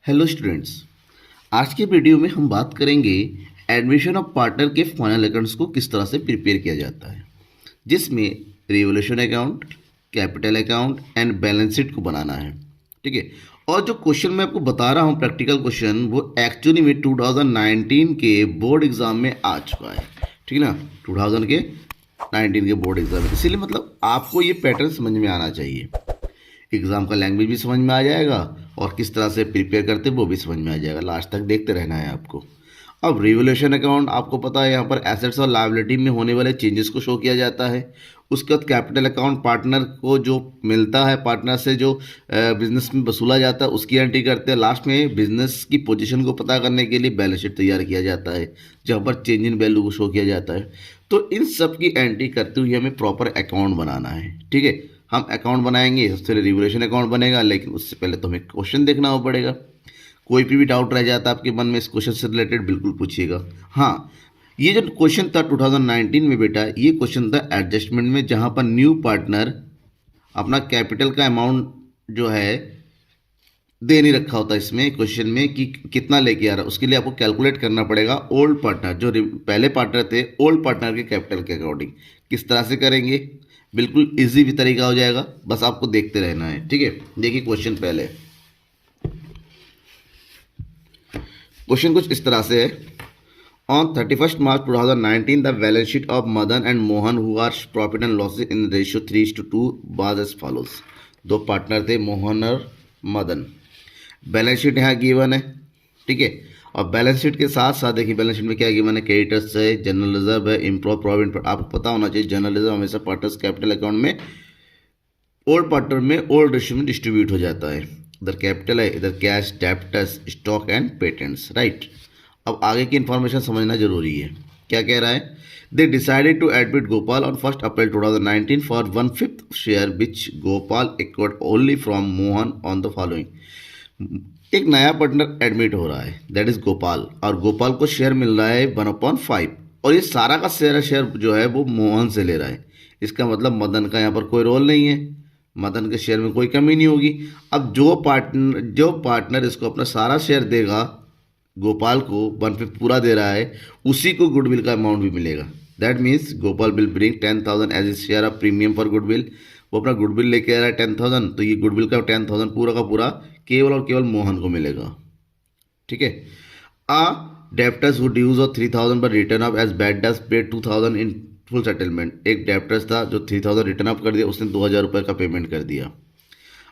Hello students. आज के video में हम बात करेंगे एडमिशन ऑफ पार्टनर के फाइनल अकाउंट्स को किस तरह से प्रिपेयर किया जाता है, जिसमें revolution account, capital account and balance sheet को बनाना है। ठीक है। और जो क्वेश्चन मैं आपको बता रहा हूँ प्रैक्टिकल क्वेश्चन, वो एक्चुअली में 2019 के बोर्ड एग्जाम में आ चुका है। ठीक है ना, 2019 के बोर्ड एग्जाम में, इसीलिए मतलब आपको ये पैटर्न समझ में आना चाहिए। एग्जाम का लैंग्वेज भी समझ में आ जाएगा और किस तरह से प्रिपेयर करते वो भी समझ में आ जाएगा। लास्ट तक देखते रहना है आपको। अब रिवोल्यूशन अकाउंट आपको पता है, यहाँ पर एसेट्स और लायबिलिटी में होने वाले चेंजेस को शो किया जाता है। उसके बाद कैपिटल अकाउंट पार्टनर को जो मिलता है, पार्टनर से जो बिजनेस में वसूला जाता है उसकी एंट्री करते हैं। लास्ट में बिजनेस की पोजीशन को पता करने के लिए बैलेंस शीट तैयार किया जाता है, जहाँ पर चेंज इन वैल्यू को शो किया जाता है। तो इन सब की एंट्री करते हुए हमें प्रॉपर अकाउंट बनाना है। ठीक है। हम अकाउंट बनाएंगे, सबसे पहले रिवोल्यूशन अकाउंट बनेगा, लेकिन उससे पहले तो हमें क्वेश्चन देखना पड़ेगा। कोई भी डाउट रह जाता है आपके मन में इस क्वेश्चन से रिलेटेड, बिल्कुल पूछिएगा। हाँ, ये जो क्वेश्चन था 2019 में बेटा, ये क्वेश्चन था एडजस्टमेंट में, जहां पर न्यू पार्टनर अपना कैपिटल का अमाउंट जो है दे नहीं रखा होता इसमें क्वेश्चन में कि कितना लेके आ रहा है। उसके लिए आपको कैलकुलेट करना पड़ेगा ओल्ड पार्टनर, जो पहले पार्टनर थे, ओल्ड पार्टनर के कैपिटल के अकॉर्डिंग। किस तरह से करेंगे, बिल्कुल इजी भी तरीका हो जाएगा, बस आपको देखते रहना है। ठीक है। देखिए क्वेश्चन पहले, क्वेश्चन कुछ इस तरह से है। On 31st March 2019 the balance sheet of Madan and Mohan who are profit and losses in ratio 3:2 was as follows. दो पार्टनर थे, मोहन और मदन। बैलेंस शीट यहाँ गिवन है। ठीक है। और बैलेंस शीट के साथ साथ देखिए बैलेंस शीट में क्या गिवन है, क्रेडिटर्स है, जनरल रिजर्व है, इम्प्रूव प्रोविडेंट। आपको पता होना चाहिए जनरल रिजर्व हमेशा पार्टनर्स कैपिटल अकाउंट में ओल्ड पार्टनर में ओल्ड रेशियो में डिस्ट्रीब्यूट हो जाता है। इधर कैपिटल है, इधर cash, debtors, stock and patents. Right. अब आगे की इंफॉर्मेशन समझना जरूरी है। क्या कह रहा है, they decided to admit Gopal on 1st April 2019 for 1/5 share which Gopal acquired only from Mohan on the following. एक नया पार्टनर एडमिट हो रहा है, दैट इज गोपाल, और गोपाल को शेयर मिल रहा है 1/5, और ये सारा का शेयर जो है वो मोहन से ले रहा है। इसका मतलब मदन का यहाँ पर कोई रोल नहीं है, मदन के शेयर में कोई कमी नहीं होगी। अब जो पार्टनर इसको अपना सारा शेयर देगा, गोपाल को 1/5 पूरा दे रहा है, उसी को गुडविल का अमाउंट भी मिलेगा। That means Gopal will bring 10,000 as a share of premium for goodwill. वो अपना गुडविल लेके आ रहा है 10,000, तो ये गुडविल का 10,000 पूरा का पूरा केवल और केवल मोहन को मिलेगा। ठीक है। A debtors who dues of 3,000 पर written off as bad debts paid 2,000 in full settlement. एक डेप्टर्स था जो 3,000 रिटर्न ऑफ कर दिया, उसने 2,000 रुपये का पेमेंट कर दिया।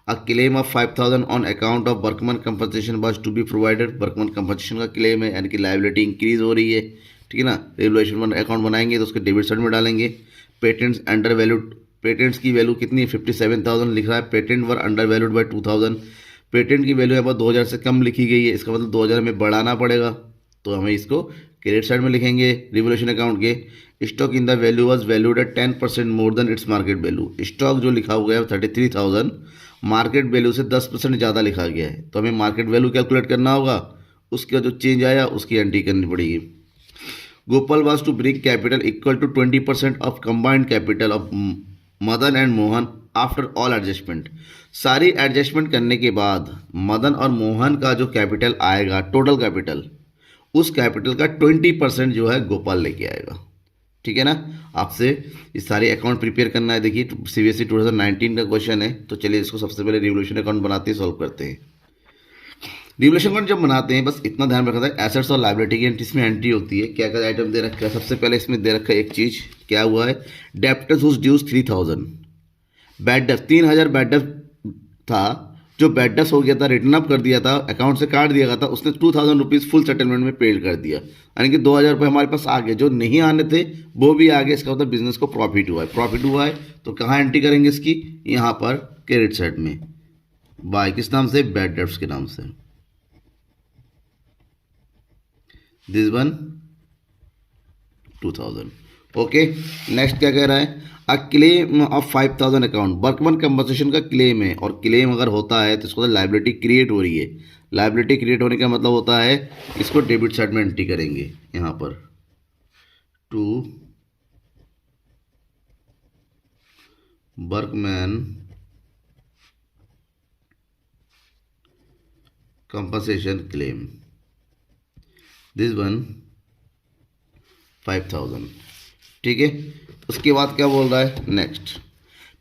A claim of 5,000 on account of workman compensation was to be provided। workman compensation का क्लेम है, यानी कि लाइबिलिटी इंक्रीज हो रही है। ठीक है ना। रेवल्यूशन अकाउंट बनाएंगे तो उसके डेबिट साइड में डालेंगे। पेटेंट्स अंडर वैल्यूड, पेटेंट्स की वैल्यू कितनी है, 57,000 लिख रहा है। Patent were under valued by 2,000। Patent की वैल्यू यहाँ पर 2,000 से कम लिखी गई है, इसका मतलब 2,000 हमें बढ़ाना पड़ेगा, तो हमें इसको क्रेडिट साइड में लिखेंगे रिवोल्यूशन अकाउंट के। Stock in the value was valued at 10% more then its market value. Stock जो लिखा हुआ है 33,000, मार्केट वैल्यू से 10% ज़्यादा लिखा गया है, तो हमें मार्केट वैल्यू कैलकुलेट करना होगा। उसका जो चेंज आया उसकी एंट्री करनी पड़ेगी। Gopal was to bring capital equal to 20% of combined capital of Madan and Mohan after all adjustment. सारी एडजस्टमेंट करने के बाद मदन और मोहन का जो कैपिटल आएगा, टोटल कैपिटल, उस कैपिटल का 20% जो है गोपाल लेके आएगा। ठीक है ना। आपसे इस सारे अकाउंट प्रिपेयर करना है। देखिए सीबीएसई 2019 का क्वेश्चन है, तो चलिए इसको सबसे पहले रिवोल्यूशन अकाउंट बनाते ही सॉल्व करते हैं। रिवोल्यूशन अकाउंट जब बनाते हैं बस इतना ध्यान रखना है, एसेट्स और लायबिलिटी की एंट्री इसमें एंट्री होती है। क्या क्या आइटम दे रखा है, सबसे पहले इसमें दे रखा है एक चीज, क्या हुआ है, डेप्टर्स हुज ड्यूज 3,000। बैड डेप्ट 3,000 बैड डेप्ट था, जो बैड डेप्ट हो गया था, रिटर्न अप कर दिया था, अकाउंट से काट दिया गया था, उसने 2,000 रुपीज़ फुल सेटलमेंट में पेड कर दिया, यानी कि 2,000 रुपये हमारे पास आ गए। जो नहीं आने थे वो भी आ गए, इसका मतलब बिजनेस को प्रॉफिट हुआ है। प्रॉफिट हुआ है तो कहाँ एंट्री करेंगे इसकी, यहाँ पर क्रेडिट साइड में, बाय किस नाम से, बैड डेप्ट्स के नाम से। This one 2,000। ओके। नेक्स्ट क्या कह रहा है, a claim of 5,000 account, workman compensation का क्लेम है, और क्लेम अगर होता है तो इसको लाइबिलिटी क्रिएट हो रही है। लाइबिलिटी क्रिएट होने का मतलब होता है इसको डेबिट साइड में एंट्री करेंगे, यहाँ पर to workman compensation claim, this one 5000। ठीक है, उसके बाद क्या बोल रहा है नेक्स्ट,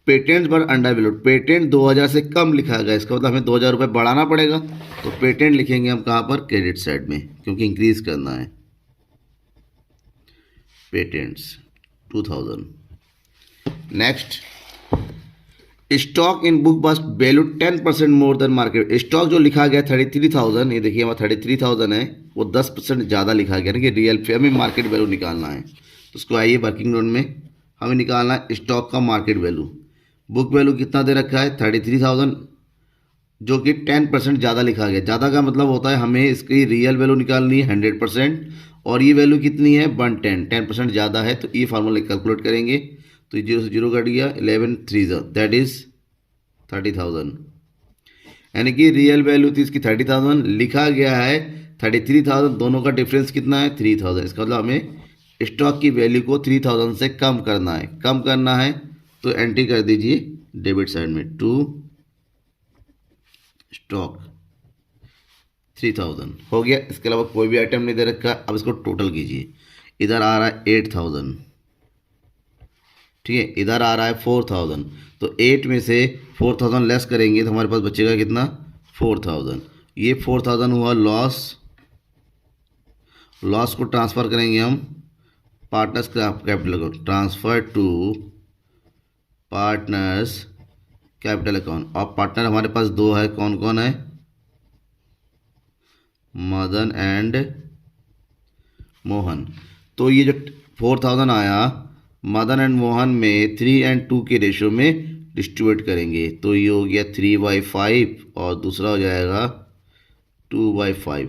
पेटेंट पर अंडर वैल्यूड, पेटेंट 2000 से कम लिखा गया, इसका मतलब हमें 2000 रुपये बढ़ाना पड़ेगा, तो पेटेंट लिखेंगे हम कहाँ पर, क्रेडिट साइड में, क्योंकि इंक्रीज करना है। Patents 2000। Next, stock in book bust value 10% more than market, stock जो लिखा गया 33,000, ये देखिए हमारा 33,000 है, वो 10% ज़्यादा लिखा गया ना कि रियल पे हमें मार्केट वैल्यू निकालना है, तो उसको आइए वर्किंग नोट में हमें निकालना है स्टॉक का मार्केट वैल्यू। बुक वैल्यू कितना दे रखा है 33,000, जो कि 10% ज़्यादा लिखा गया, ज़्यादा का मतलब होता है हमें इसकी रियल वैल्यू निकालनी है 100%, और ये वैल्यू कितनी है 110, 10% ज़्यादा है, तो ये फार्मूला कैलकुलेट करेंगे, तो 0 से 0 कट गया, 11 3 दैट इज़ 30,000, यानी कि रियल वैल्यू थी इसकी 30,000, लिखा गया है 33,000, दोनों का डिफरेंस कितना है 3,000, इसका मतलब हमें स्टॉक की वैल्यू को 3000 से कम करना है, कम करना है तो एंट्री कर दीजिए डेबिट साइड में, टू स्टॉक 3000 हो गया। इसके अलावा कोई भी आइटम नहीं दे रखा, अब इसको टोटल कीजिए, इधर आ रहा है 8000, ठीक है, इधर आ रहा है 4000, तो 8 में से 4000 लेस करेंगे तो हमारे पास बचेगा कितना 4000, ये 4000 हुआ लॉस, लॉस को ट्रांसफ़र करेंगे हम partners capital account, transfer to partners capital account, और पार्टनर हमारे पास दो है, कौन कौन है, मदन एंड मोहन, तो ये जो 4000 आया मदन एंड मोहन में 3 and 2 के रेशो में डिस्ट्रीब्यूट करेंगे, तो ये हो गया 3/5 और दूसरा हो जाएगा 2/5,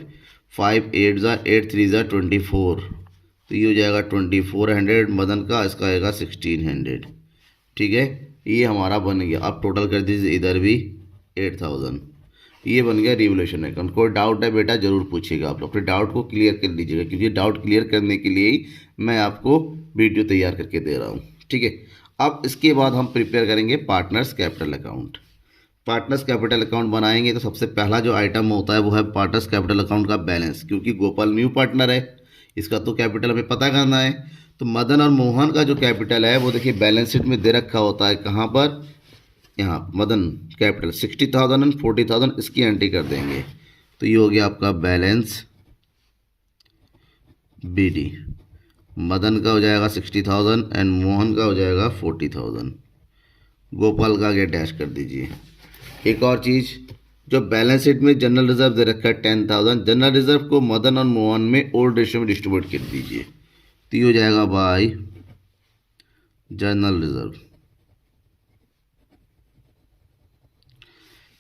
5 8 ज़ा 8 3 ज़ा 24, तो ये हो जाएगा 2400 मदन का, इसका आएगा 1600, ठीक है, ये हमारा बन गया। अब टोटल कर दीजिए इधर भी 8000, ये बन गया रिवोल्यूशन अकाउंट। कोई डाउट है बेटा ज़रूर पूछिएगा, आप अपने डाउट को क्लियर कर लीजिएगा, क्योंकि डाउट क्लियर करने के लिए ही मैं आपको वीडियो तैयार करके दे रहा हूँ, ठीक है। अब इसके बाद हम प्रिपेयर करेंगे partners capital account. Partners capital account बनाएंगे तो सबसे पहला जो आइटम होता है वो है पार्टनर्स कैपिटल अकाउंट का बैलेंस, क्योंकि गोपाल न्यू पार्टनर है, इसका तो कैपिटल हमें पता करना है। तो मदन और मोहन का जो कैपिटल है वो देखिए बैलेंस शीट में दे रखा होता है, कहाँ पर, यहाँ मदन कैपिटल 60,000 एंड 40,000, इसकी एंट्री कर देंगे, तो ये हो गया आपका बैलेंस BD, मदन का हो जाएगा 60,000 एंड मोहन का हो जाएगा 40,000, गोपाल का आगे डैश कर दीजिए। एक और चीज़, जो बैलेंस शीट में जनरल रिजर्व दे रखा है 10,000, जनरल रिजर्व को मदन और मोहन में ओल्ड रेशियो में डिस्ट्रीब्यूट कर दीजिए, तो ये हो जाएगा बाय जनरल रिजर्व,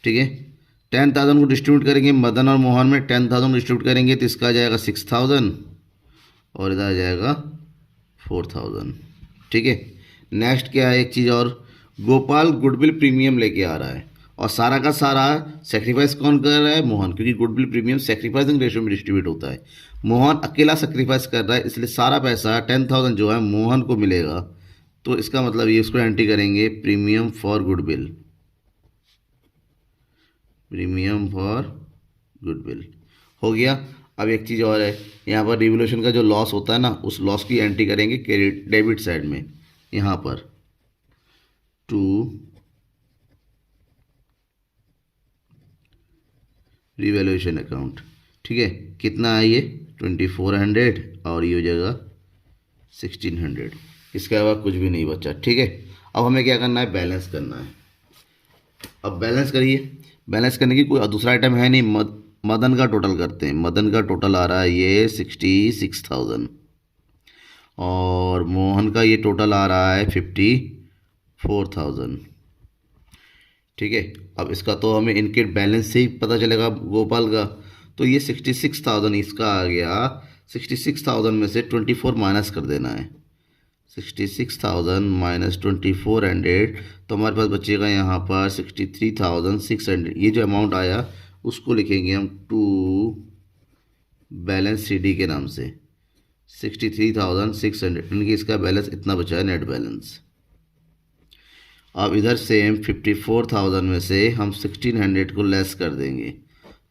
ठीक है। 10,000 को डिस्ट्रीब्यूट करेंगे मदन और मोहन में, 10,000 को डिस्ट्रीब्यूट करेंगे तो इसका आ जाएगा 6,000 और इधर आ जाएगा 4,000, ठीक है। नेक्स्ट क्या है, एक चीज़ और, गोपाल गुडविल प्रीमियम लेके आ रहा है, और सारा का सारा सेक्रीफाइस कौन कर रहा है, मोहन, क्योंकि गुडविल प्रीमियम सेक्रीफाइसिंग रेशियो में डिस्ट्रीब्यूट होता है, मोहन अकेला सेक्रीफाइस कर रहा है, इसलिए सारा पैसा 10,000 जो है मोहन को मिलेगा, तो इसका मतलब ये इसको एंट्री करेंगे premium for goodwill, premium for goodwill हो गया। अब एक चीज़ और है, यहाँ पर रिवोल्यूशन का जो लॉस होता है ना, उस लॉस की एंट्री करेंगे क्रेडिट डेबिट साइड में, यहाँ पर टू रिवैल्यूएशन अकाउंट, ठीक है, कितना है ये 2400 और ये हो जाएगा 1600, इसके अलावा कुछ भी नहीं बचा, ठीक है। अब हमें क्या करना है, बैलेंस करना है। अब बैलेंस करिए, बैलेंस करने की कोई दूसरा आइटम है नहीं, मदन का टोटल करते हैं, मदन का टोटल आ रहा है ये 66,000 और मोहन का ये टोटल आ रहा है 54,000, ठीक है। अब इसका तो हमें इनके बैलेंस से ही पता चलेगा गोपाल का, तो ये 66,000 इसका आ गया, 66,000 में से 24 माइनस कर देना है, 66,000 माइनस 2400, तो हमारे पास बचेगा यहाँ पर 63,600, ये जो अमाउंट आया उसको लिखेंगे हम टू बैलेंस CD के नाम से 63,600, यानी कि इसका बैलेंस इतना बचा है नेट बैलेंस। अब इधर सेम 54,000 में से हम 1600 को लेस कर देंगे,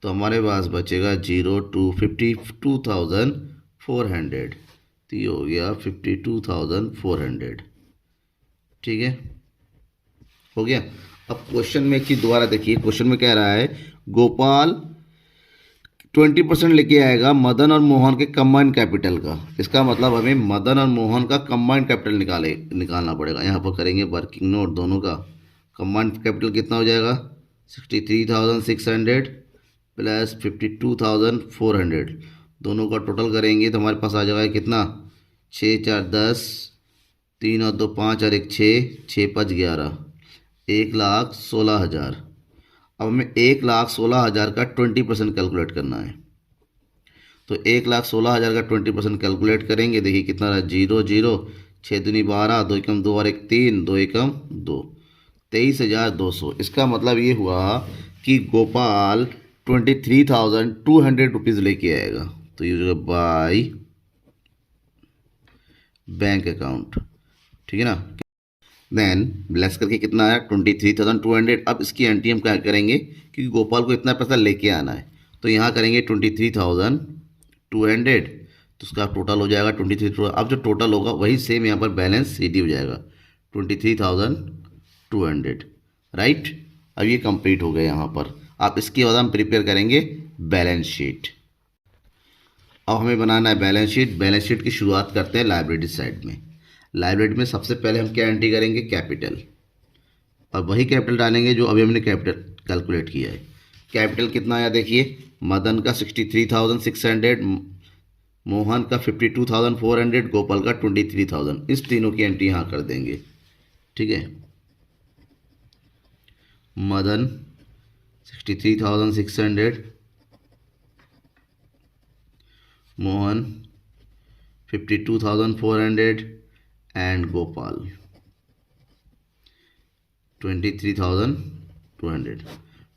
तो तो हमारे पास बचेगा 0 to 52,400, तो ये हो गया 52,400। ठीक है, हो गया। अब क्वेश्चन में एक चीज दोबारा देखिए, क्वेश्चन में कह रहा है गोपाल 20% लेके आएगा मदन और मोहन के कंबाइंड कैपिटल का। इसका मतलब हमें मदन और मोहन का कंबाइंड कैपिटल निकालना पड़ेगा। यहाँ पर करेंगे वर्किंग नोट, दोनों का कंबाइंड कैपिटल कितना हो जाएगा 63,600 प्लस 52,400, दोनों का टोटल करेंगे तो हमारे पास आ जाएगा कितना 6 4 10, 3 और 2 5 और 1 6, 6 5 11, 1,16,000। अब हमें 1,16,000 का 20% कैलकुलेट करना है। तो 1,16,000 का 20% कैलकुलेट करेंगे, देखिए कितना रहा 0 0, 6 दूनी 12, 2 एकम 2 और 1 3, 2 एकम 2, 23,200। इसका मतलब ये हुआ कि गोपाल 23,200 रुपीज़ लेके आएगा। तो ये जो बाई बैंक अकाउंट, ठीक है ना। देन लेस करके कितना आया 23,200। अब इसकी एंट्री हम क्या करेंगे, क्योंकि गोपाल को इतना पैसा लेके आना है, तो यहाँ करेंगे 23,200, तो उसका टोटल हो जाएगा 23। अब जो टोटल होगा वही सेम यहाँ पर बैलेंस सीडी हो जाएगा 23,200, राइट। अब ये कंप्लीट हो गया यहाँ पर। अब इसके बाद हम प्रिपेयर करेंगे बैलेंस शीट। अब हमें बनाना है बैलेंस शीट। बैलेंस शीट की शुरुआत करते हैं लायबिलिटी साइड में। लायबिलिटी में सबसे पहले हम क्या एंट्री करेंगे, कैपिटल, और वही कैपिटल डालेंगे जो अभी हमने कैपिटल कैलकुलेट किया है। कैपिटल कितना आया देखिए, मदन का 63,600, मोहन का 52,400, गोपाल का 23,000। इस तीनों की एंट्री यहाँ कर देंगे, ठीक है। मदन 63,600, मोहन 52,400 एंड गोपाल 23,200।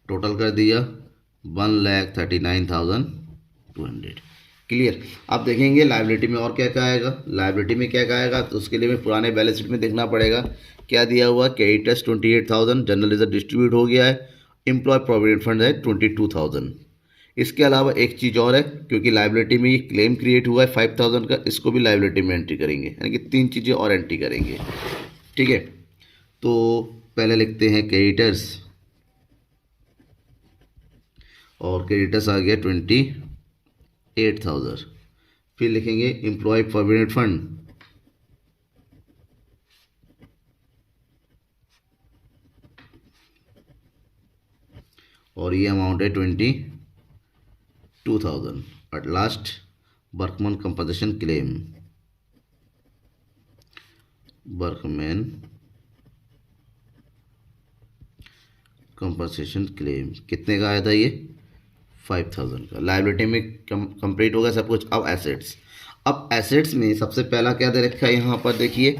टोटल कर दिया 1,39,200। क्लियर। अब देखेंगे लायबिलिटी में और क्या क्या आएगा। लायबिलिटी में क्या क्या आएगा, तो उसके लिए हमें पुराने बैलेंस शीट में देखना पड़ेगा क्या दिया हुआ। क्रेडिटर्स 28,000, जनरल रिजर्व डिस्ट्रीब्यूट हो गया है, एम्प्लॉय प्रोविडेंट फंड है 22,000। इसके अलावा एक चीज़ और है, क्योंकि लायबिलिटी में ये क्लेम क्रिएट हुआ है 5,000 का, इसको भी लायबिलिटी में एंट्री करेंगे, यानी कि 3 चीज़ें और एंट्री करेंगे, ठीक है। तो पहले लिखते हैं क्रेडिटर्स, और क्रेडिटर्स आ गया 28,000। फिर लिखेंगे एम्प्लॉय प्रोविडेंट फंड, और ये अमाउंट है 22,000। At last workman compensation claim, workman compensation claim कितने का आया था ये 5,000 का। लायबिलिटी में कंप्लीट होगा सब कुछ। अब एसेट्स, अब एसेट्स में सबसे पहला क्या दे रखा है यहाँ पर देखिए,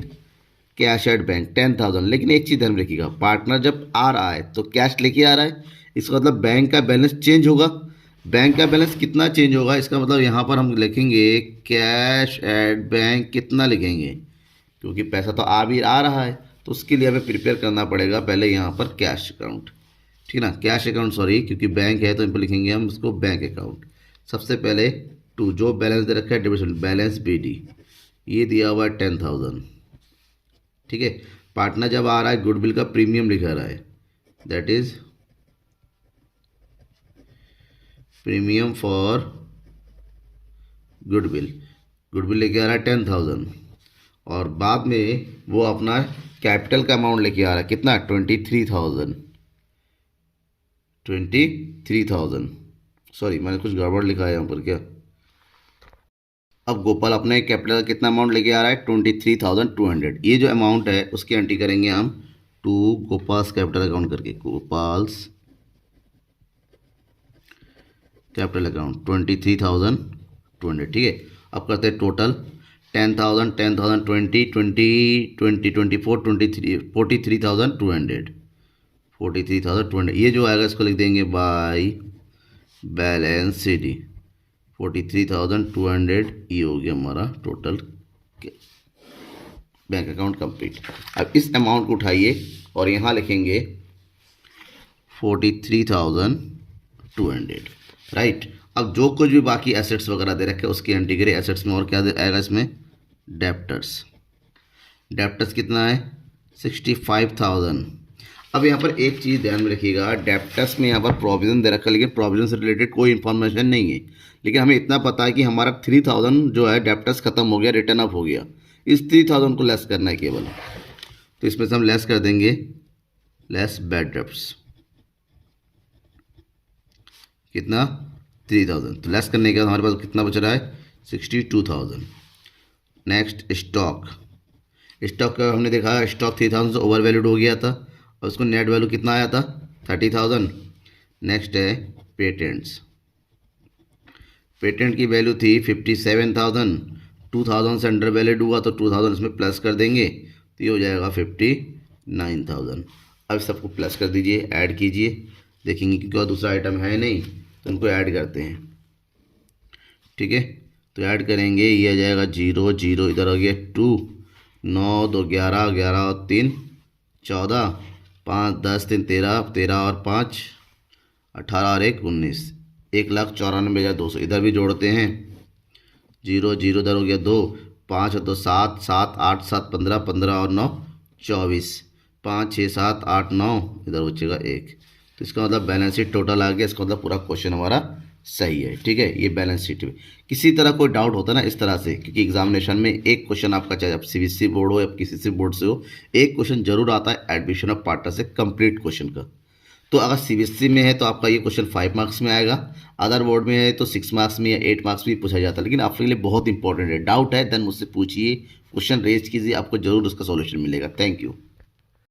कैश एट बैंक 10,000। लेकिन एक चीज़ ध्यान रखिएगा, पार्टनर जब आ रहा है तो कैश लेके आ रहा है, इसका मतलब बैंक का बैलेंस चेंज होगा। बैंक का बैलेंस कितना चेंज होगा, इसका मतलब यहाँ पर हम लिखेंगे कैश एट बैंक कितना लिखेंगे, क्योंकि पैसा तो आ रहा है, तो उसके लिए हमें प्रिपेयर करना पड़ेगा पहले यहाँ पर कैश अकाउंट, ठीक ना। कैश अकाउंट सॉरी, क्योंकि बैंक है तो इन पर लिखेंगे हम इसको बैंक अकाउंट। सबसे पहले टू जो बैलेंस दे रखा है डेबिट बैलेंस BD, ये दिया हुआ है 10,000, ठीक है। पार्टनर जब आ रहा है गुडविल का प्रीमियम लिखा रहा है, that is premium for goodwill, goodwill लेके आ रहा है 10,000। और बाद में वो अपना कैपिटल का अमाउंट लेके आ रहा है कितना 23,000। सॉरी मैंने कुछ गड़बड़ लिखा है यहाँ पर क्या। अब गोपाल अपने कैपिटल का कितना अमाउंट लेके आ रहा है 23,200। ये जो अमाउंट है उसकी एंट्री करेंगे हम टू गोपाल्स कैपिटल अकाउंट करके, गोपाल्स कैपिटल अकाउंट 23,200, ठीक है। अब करते हैं टोटल 10,000 10,000 20 20 20 24 23 43,200 43,200। ये जो आएगा इसको लिख देंगे बाय बैलेंस CD 43,200। ये हो गया हमारा टोटल बैंक अकाउंट कंप्लीट। अब इस अमाउंट को उठाइए और यहाँ लिखेंगे 43,200। राइट। अब जो कुछ भी बाकी एसेट्स वगैरह दे रखे उसके एंटीग्रे एसेट्स में और क्या आएगा इसमें, डेप्टर्स। डेप्टर्स कितना है, 65,000। अब यहाँ पर एक चीज़ ध्यान में रखिएगा, डेप्टर्स में यहाँ पर प्रोविजन दे रखा है, लेकिन प्रोविजन से रिलेटेड कोई इन्फॉर्मेशन नहीं है, लेकिन हमें इतना पता है कि हमारा 3,000 जो है डेप्टर्स खत्म हो गया, रिटर्न अप हो गया, इस 3,000 को लेस करना है केवल। तो इसमें से हम लेस कर देंगे, लेस बैड डेप्ट्स, कितना, 3,000। तो लेस करने के बाद हमारे पास कितना बच रहा है, 62,000। Next stock. स्टॉक का हमने देखा स्टॉक 3,000 से ओवर वैल्यूड हो गया था और उसको नेट वैल्यू कितना आया था, 30,000। नेक्स्ट है पेटेंट्स। पेटेंट की वैल्यू थी 57,000, 2,000 से अंडर वैलिड हुआ तो 2,000 इसमें प्लस कर देंगे तो ये हो जाएगा 59,000। अब सबको प्लस कर दीजिए, ऐड कीजिए, देखेंगे क्योंकि दूसरा आइटम है नहीं तो उनको ऐड करते हैं। ठीक है, तो ऐड करेंगे, ये आ जाएगा 0 0, इधर हो गया 2, 9 2 11, 11 और 3 14, 5 10 3 13, 13 और 5 18 और 1 19, 1,94,200। इधर भी जोड़ते हैं, 0 0 इधर हो गया 2, 5 और 2 7, 7 8 7 15, 15 और 9 24, 5 6 7 8 9, इधर बचेगा 1। तो इसका मतलब बैलेंस शीट टोटल आ गया, इसका मतलब पूरा क्वेश्चन हमारा सही है। ठीक है, ये बैलेंस शीट में किसी तरह कोई डाउट होता है ना इस तरह से, क्योंकि एग्जामिनेशन में एक क्वेश्चन आपका, चाहे आप सीबीएसई बोर्ड हो या किसी से बोर्ड से हो, एक क्वेश्चन जरूर आता है एडमिशन ऑफ पार्टनर से कंप्लीट क्वेश्चन का। तो अगर सीबीएसई में है तो आपका ये क्वेश्चन 5 मार्क्स में आएगा, अदर बोर्ड में है तो 6 मार्क्स में या 8 मार्क्स में पूछा जाता है, लेकिन आपके लिए बहुत इंपॉर्टेंट है। डाउट है देन मुझसे पूछिए, क्वेश्चन रेज कीजिए, आपको जरूर उसका सॉल्यूशन मिलेगा। Thank you.